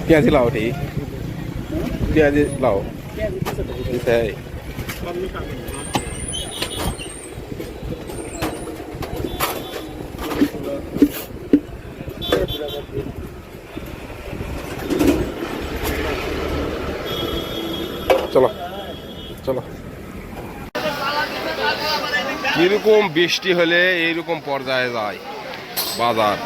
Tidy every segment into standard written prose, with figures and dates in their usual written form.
পেঁয়াজি লাও ঠিক পেঁয়াজি লাও দিছে চলো চলো কিরকম বৃষ্টি হলে এইরকম পর্যায়ে যায় বাজার।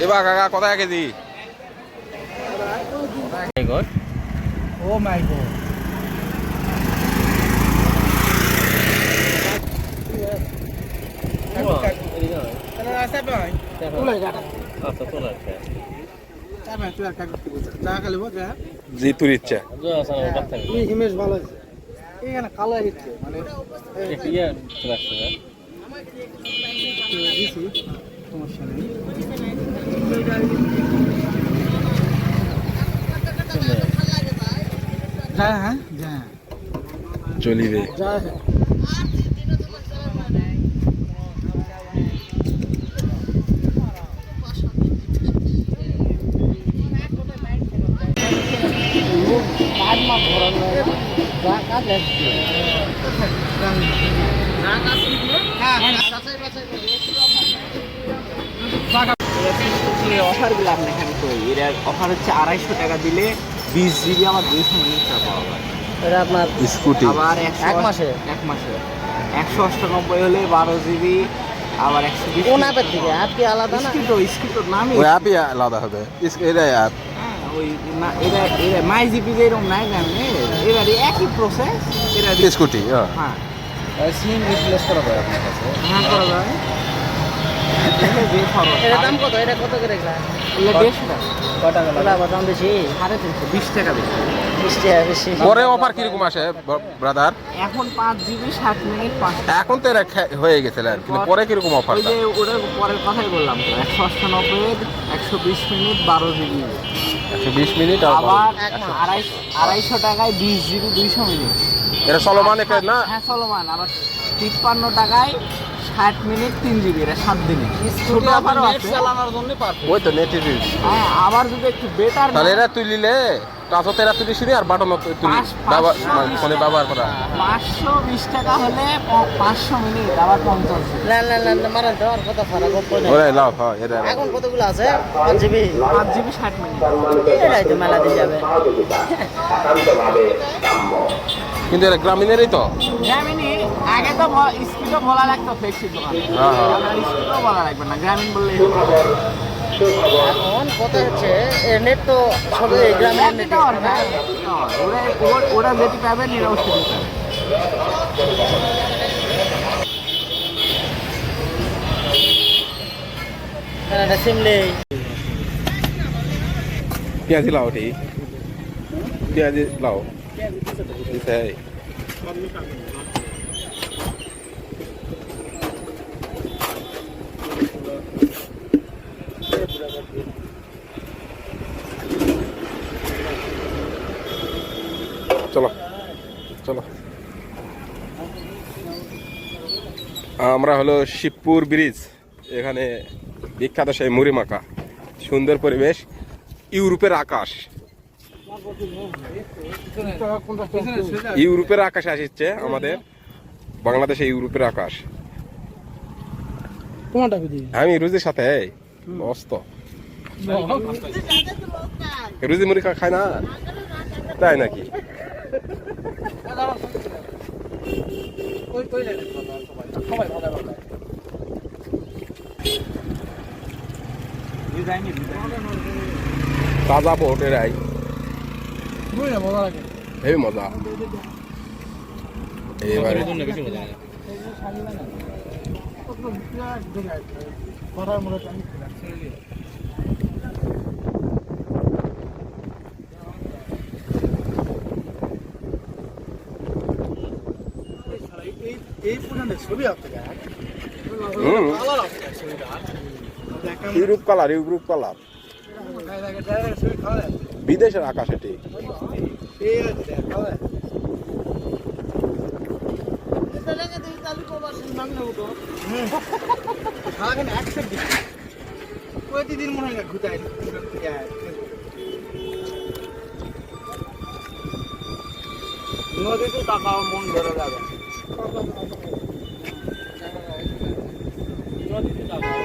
এবার কাকা কত কেজি? ও মাই গড জি তোর ইচ্ছা। হিমেশ ভালো আছে এখানে কালো হচ্ছে মানে সমস্যা নেই হ্যাঁ হ্যাঁ চলিবে অফার গুলো আপনি এখানে কই এর অফার হচ্ছে 250 টাকা দিলে 20 জিবি আমার 200 মিনিট পাওয়া যায়। এটা আপনার স্কুটি আবার এক মাসে 198 হলে 12 জিবি আবার 120 কোন অ্যাপের থেকে অ্যাপ কি আলাদা না স্কিটোর নামই ওই অ্যাপই আলাদা হবে এটাই অ্যাপ ওই না এটা মাই জিপি যেরকম নাই জানেন এবারে একই প্রসেস এরা স্কুটি হ্যাঁ সিম রিপ্লেস করা যায় আপনার কাছে হ্যাঁ করা যায়। এটা দাম কত এটা কত করে রাখা এটা 150 টাকা কত টাকা লাগবে দাম বেশি 350 টাকা বেশি 20 টাকা বেশি পরে অফার কিরকম আসে ব্রাদার? এখন 5 জিবি 60 মিনিট 5 এখন তো এরা হয়ে গেছে কিন্তু পরে কিরকম অফার? ওই যে ওটার পরের কথাই বললাম তো 198 120 মিনিট 12 জিবি 120 মিনিট আবার 250 টাকায় 20 জিবি 200 মিনিট এটা চলমান একটা না? হ্যাঁ চলমান আবার 53 টাকায় 60 মিনিট 3 জিবি এটা 7 দিনে ছোট অফারও আছে চালানোর জন্য পারফেক্ট ওই তো নেট ইউজ। হ্যাঁ আবার যদি একটু বেটার তাহলে এরা তুলিলে টাচও তেরা তুলিস আর বাটনও তুলি ফোনে ব্যবহার করা 520 টাকা হলে 500 মিনিট আবার 50 না মারা দেওয়ার কথা ফারাক পড়ে ওরে লাভ হয় এরা এখন কতগুলো আছে 5 জিবি 5 জিবি 60 মিনিট এটাই তো মেলা দিয়ে যাবে কিন্তু এরা গ্রামীণেরই তো গ্রামীণ আগে তো স্পিডও বলা লাগতো ফ্লেক্সিবল স্পিডও বলা লাগবে না গ্রামীণ বললেই এখন কথা হচ্ছে নেট তো সব গ্রামের নেট ওরা যেটি পাবেন এরাও সেটি পাবে সিমলে পেঁয়াজি লাও ঠিক পেঁয়াজি লাও দিছে চলো চলো আমরা হলো শিবপুর ব্রিজ এখানে বিখ্যাত সেই মুড়ি মাখা সুন্দর পরিবেশ ইউরোপের আকাশ ইউরোপের আকাশ আসছে আমাদের বাংলাদেশে ইউরোপের আকাশ আমি রুজির সাথে অস্ত রুজি মুড়ি খায় না তাই নাকি তাজা বোট এরাই হেবি মজা এবারে কথার মধ্যে এই পুরানো ছবি আপনি ইউরোপ কালার ছবি খাওয়া বিদেশের আকাশ এটি এই আছে খাওয়া সারাখানে একশো দিন প্রতিদিন মনে হয় ঘুরতে নদীতে তাকাও মন ভরে যাবে নদীতে তাকাও